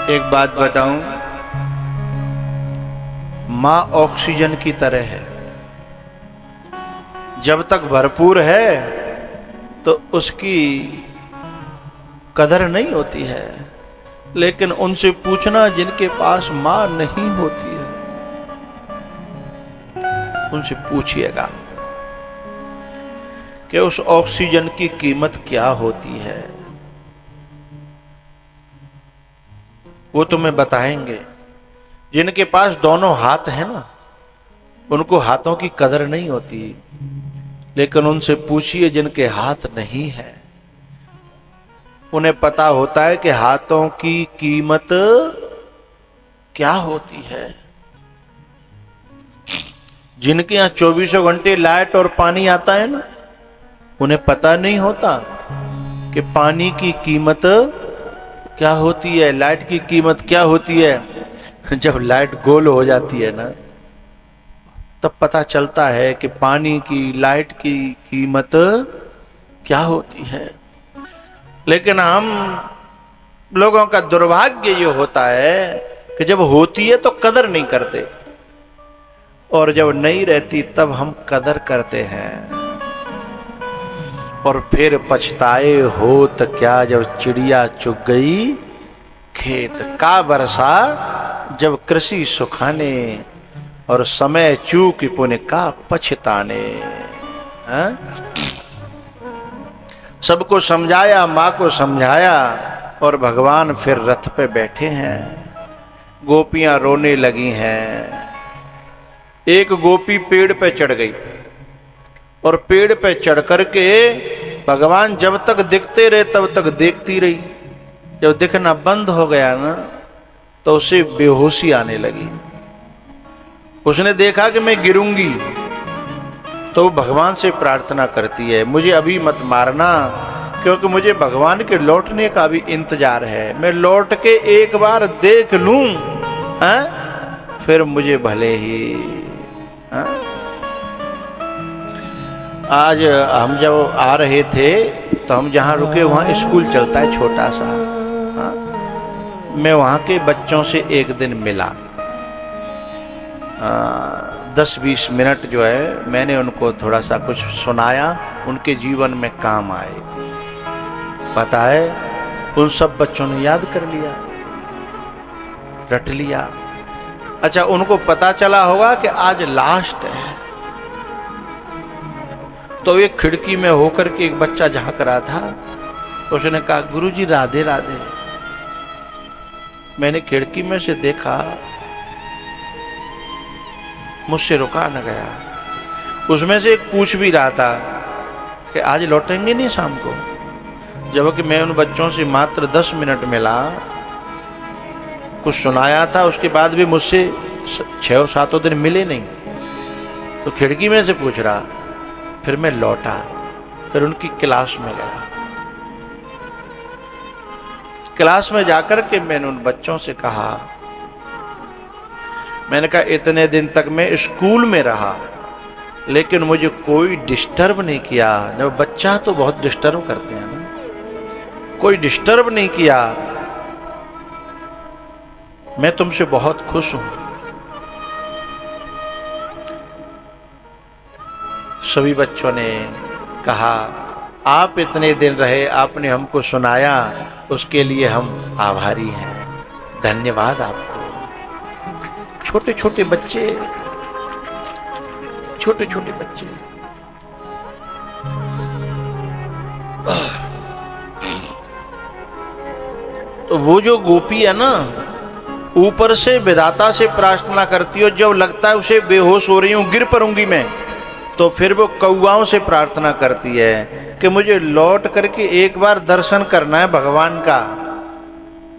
एक बात बताऊं, मां ऑक्सीजन की तरह है। जब तक भरपूर है तो उसकी कदर नहीं होती है, लेकिन उनसे पूछना जिनके पास मां नहीं होती है, उनसे पूछिएगा कि उस ऑक्सीजन की कीमत क्या होती है। वो तुम्हें बताएंगे। जिनके पास दोनों हाथ हैं ना, उनको हाथों की कदर नहीं होती, लेकिन उनसे पूछिए जिनके हाथ नहीं है, उन्हें पता होता है कि हाथों की कीमत क्या होती है। जिनके यहां 24 घंटे लाइट और पानी आता है ना, उन्हें पता नहीं होता कि पानी की कीमत क्या होती है, लाइट की कीमत क्या होती है। जब लाइट गोल हो जाती है ना, तब पता चलता है कि पानी की, लाइट की कीमत क्या होती है। लेकिन हम लोगों का दुर्भाग्य ये होता है कि जब होती है तो कदर नहीं करते, और जब नहीं रहती तब हम कदर करते हैं। और फिर पछताए होत क्या, जब चिड़िया चुग गई खेत का वर्षा, जब कृषि सुखाने और समय चूक पुण्य का पछताने। सबको समझाया, माँ को समझाया, और भगवान फिर रथ पे बैठे हैं। गोपियां रोने लगी हैं। एक गोपी पेड़ पे चढ़ गई, और पेड़ पे चढ़ करके भगवान जब तक दिखते रहे तब तक देखती रही। जब दिखना बंद हो गया ना, तो उसे बेहोशी आने लगी। उसने देखा कि मैं गिरूंगी, तो भगवान से प्रार्थना करती है, मुझे अभी मत मारना, क्योंकि मुझे भगवान के लौटने का भी इंतजार है। मैं लौट के एक बार देख लूं, फिर मुझे भले ही। आज हम जब आ रहे थे तो हम जहाँ रुके वहाँ स्कूल चलता है छोटा सा। मैं वहाँ के बच्चों से एक दिन मिला। 10-20 मिनट जो है मैंने उनको थोड़ा सा कुछ सुनाया, उनके जीवन में काम आए। पता है, उन सब बच्चों ने याद कर लिया, रट लिया। अच्छा, उनको पता चला होगा कि आज लास्ट है, तो एक खिड़की में होकर के एक बच्चा झांक रहा था। उसने कहा, गुरुजी राधे राधे। मैंने खिड़की में से देखा, मुझसे रुका न गया। उसमें से एक पूछ भी रहा था कि आज लौटेंगे नहीं शाम को, जबकि मैं उन बच्चों से मात्र 10 मिनट मिला, कुछ सुनाया था, उसके बाद भी मुझसे 6-7 दिन मिले नहीं। तो खिड़की में से पूछ रहा। फिर मैं लौटा, फिर उनकी क्लास में गया। क्लास में जाकर के मैंने उन बच्चों से कहा, मैंने कहा इतने दिन तक मैं स्कूल में रहा, लेकिन मुझे कोई डिस्टर्ब नहीं किया। जब बच्चा तो बहुत डिस्टर्ब करते हैं ना, कोई डिस्टर्ब नहीं किया। मैं तुमसे बहुत खुश हूं। सभी बच्चों ने कहा, आप इतने दिन रहे, आपने हमको सुनाया, उसके लिए हम आभारी हैं, धन्यवाद आपको। छोटे छोटे बच्चे, छोटे छोटे बच्चे। तो वो जो गोपी है ना, ऊपर से विधाता से प्रार्थना करती हो, जब लगता है उसे बेहोश हो रही हूं, गिर पड़ूंगी मैं, तो फिर वो कौआओं से प्रार्थना करती है कि मुझे लौट करके एक बार दर्शन करना है भगवान का।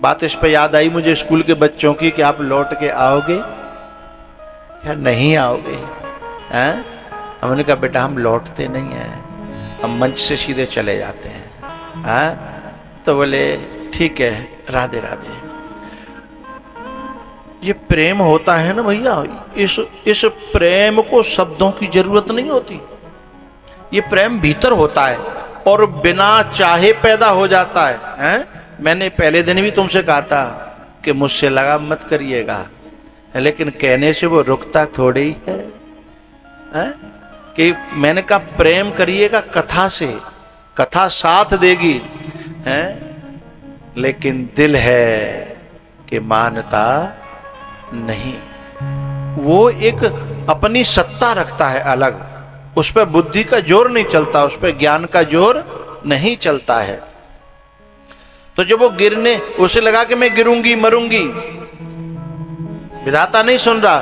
बात इस पे याद आई मुझे स्कूल के बच्चों की कि आप लौट के आओगे या नहीं आओगे? हैं? हमने कहा बेटा हम लौटते नहीं हैं, हम मंच से सीधे चले जाते हैं। हैं? तो बोले ठीक है, राधे राधे। ये प्रेम होता है ना भैया, इस प्रेम को शब्दों की जरूरत नहीं होती। ये प्रेम भीतर होता है और बिना चाहे पैदा हो जाता है। मैंने पहले दिन भी तुमसे कहा था कि मुझसे लगा मत करिएगा, लेकिन कहने से वो रुकता थोड़ी ही है, हैं? कि मैंने कहा प्रेम करिएगा कथा से, कथा साथ देगी, हैं? लेकिन दिल है कि मानता नहीं। वो एक अपनी सत्ता रखता है अलग, उस पर बुद्धि का जोर नहीं चलता, उस पर ज्ञान का जोर नहीं चलता है। तो जब वो गिरने, उसे लगा कि मैं गिरूंगी मरूंगी, विधाता नहीं सुन रहा,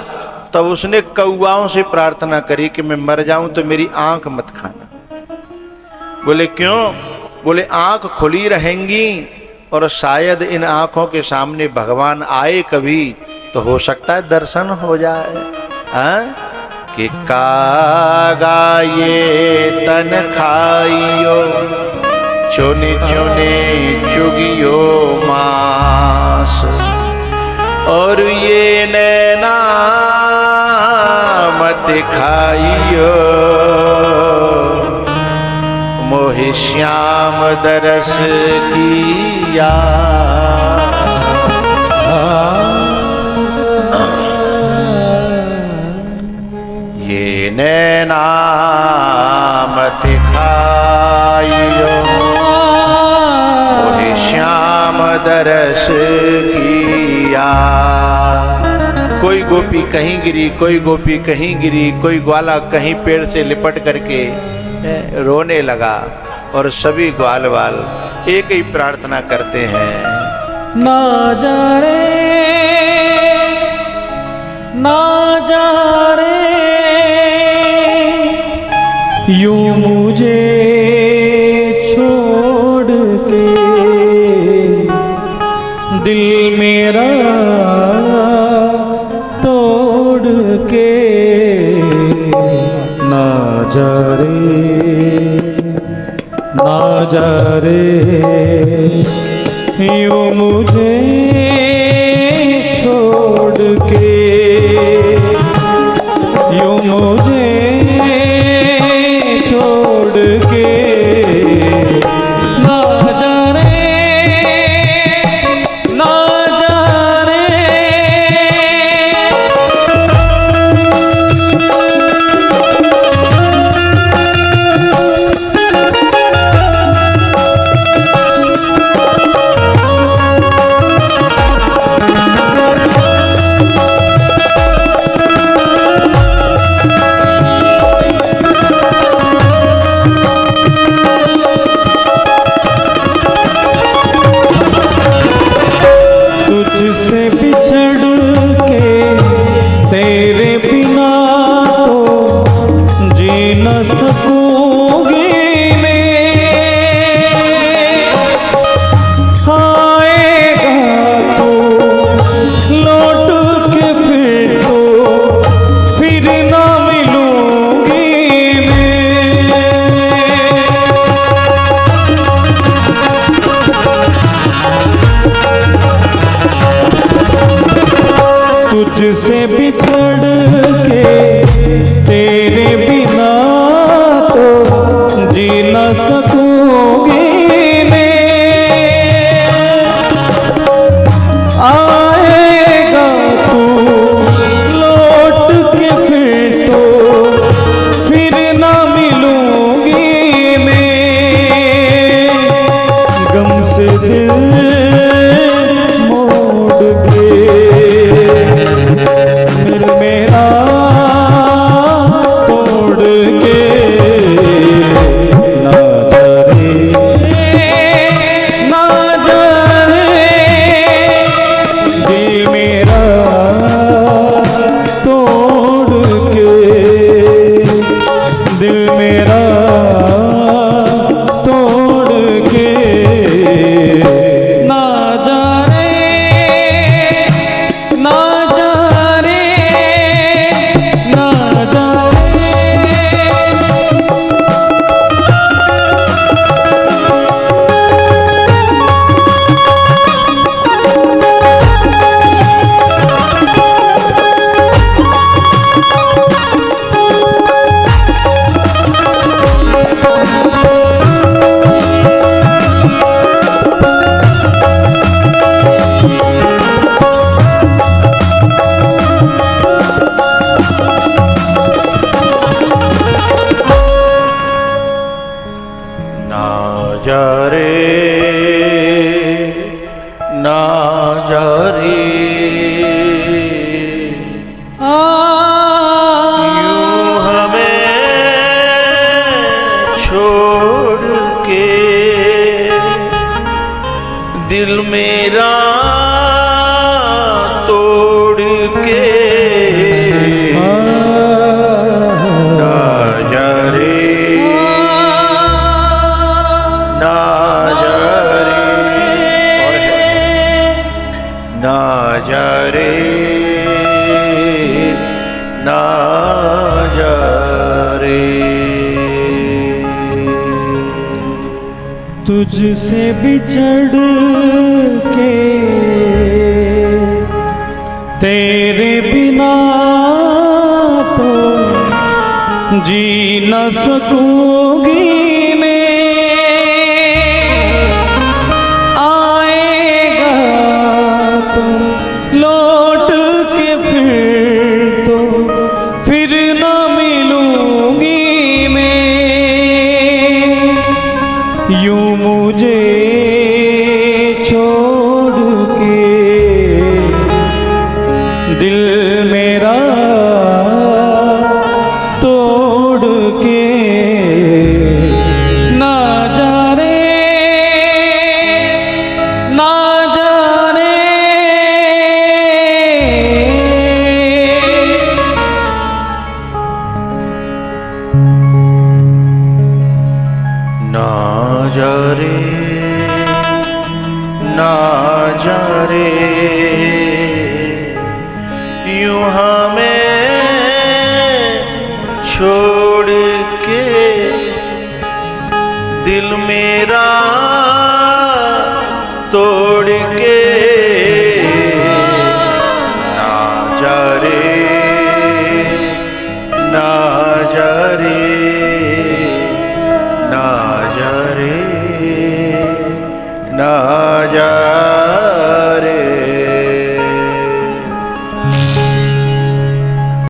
तब उसने कौआओं से प्रार्थना करी कि मैं मर जाऊं तो मेरी आंख मत खाना। बोले क्यों? बोले आंख खुली रहेंगी और शायद इन आंखों के सामने भगवान आए कभी, तो हो सकता है दर्शन हो जाए। कि कागा ये तन खाइयो, चुने चुने चुगियो मांस, और ये नैना मत खाइयो, मोहि श्याम दरस किया। ये नैना मत खाइयो, मोहि श्याम दरस किया। कोई गोपी कहीं गिरी, कोई गोपी कहीं गिरी, कोई ग्वाला कहीं पेड़ से लिपट करके रोने लगा, और सभी ग्वाल वाल एक ही प्रार्थना करते हैं, ना जा रे, ना जा रे, यूं मुझे छोड़ के, दिल मेरा तोड़ के, ना जा रे, ना जा रे, यूं मुझे छोड़ के, यूं मुझे छोड़ के, ना जा रे, ना जा रे। तुझसे बिछड़ के तेरे बिना तो जी न सकूंगी मैं, आएगा तो लौट के फिर ना मिलूंगी तुझसे बिछड़ के तेरे बिना तो जी न सकूंगी मैं, आएगा तू लौट के फिर ना मिलूंगी मैं, गम से दिल मोड़ के जा रे यूं हमें छोड़ के दिल मेरा तोड़ के ना जा रे ना जा रे और ना जा रे ना जा रे तुझसे बिछड़ के तेरे बिना तो जी न सकूंगी मैं आएगा तो लौट के फिर न मिलूंगी मैं यूं मुझे छोड़ के दिल मेरा तोड़ के ना जा रे ना जा रे ना जा रे ना जा रे यूं हमें छोड़ के दिल मेरा तोड़ के ना जा रे ना जा रे ना जा रे ना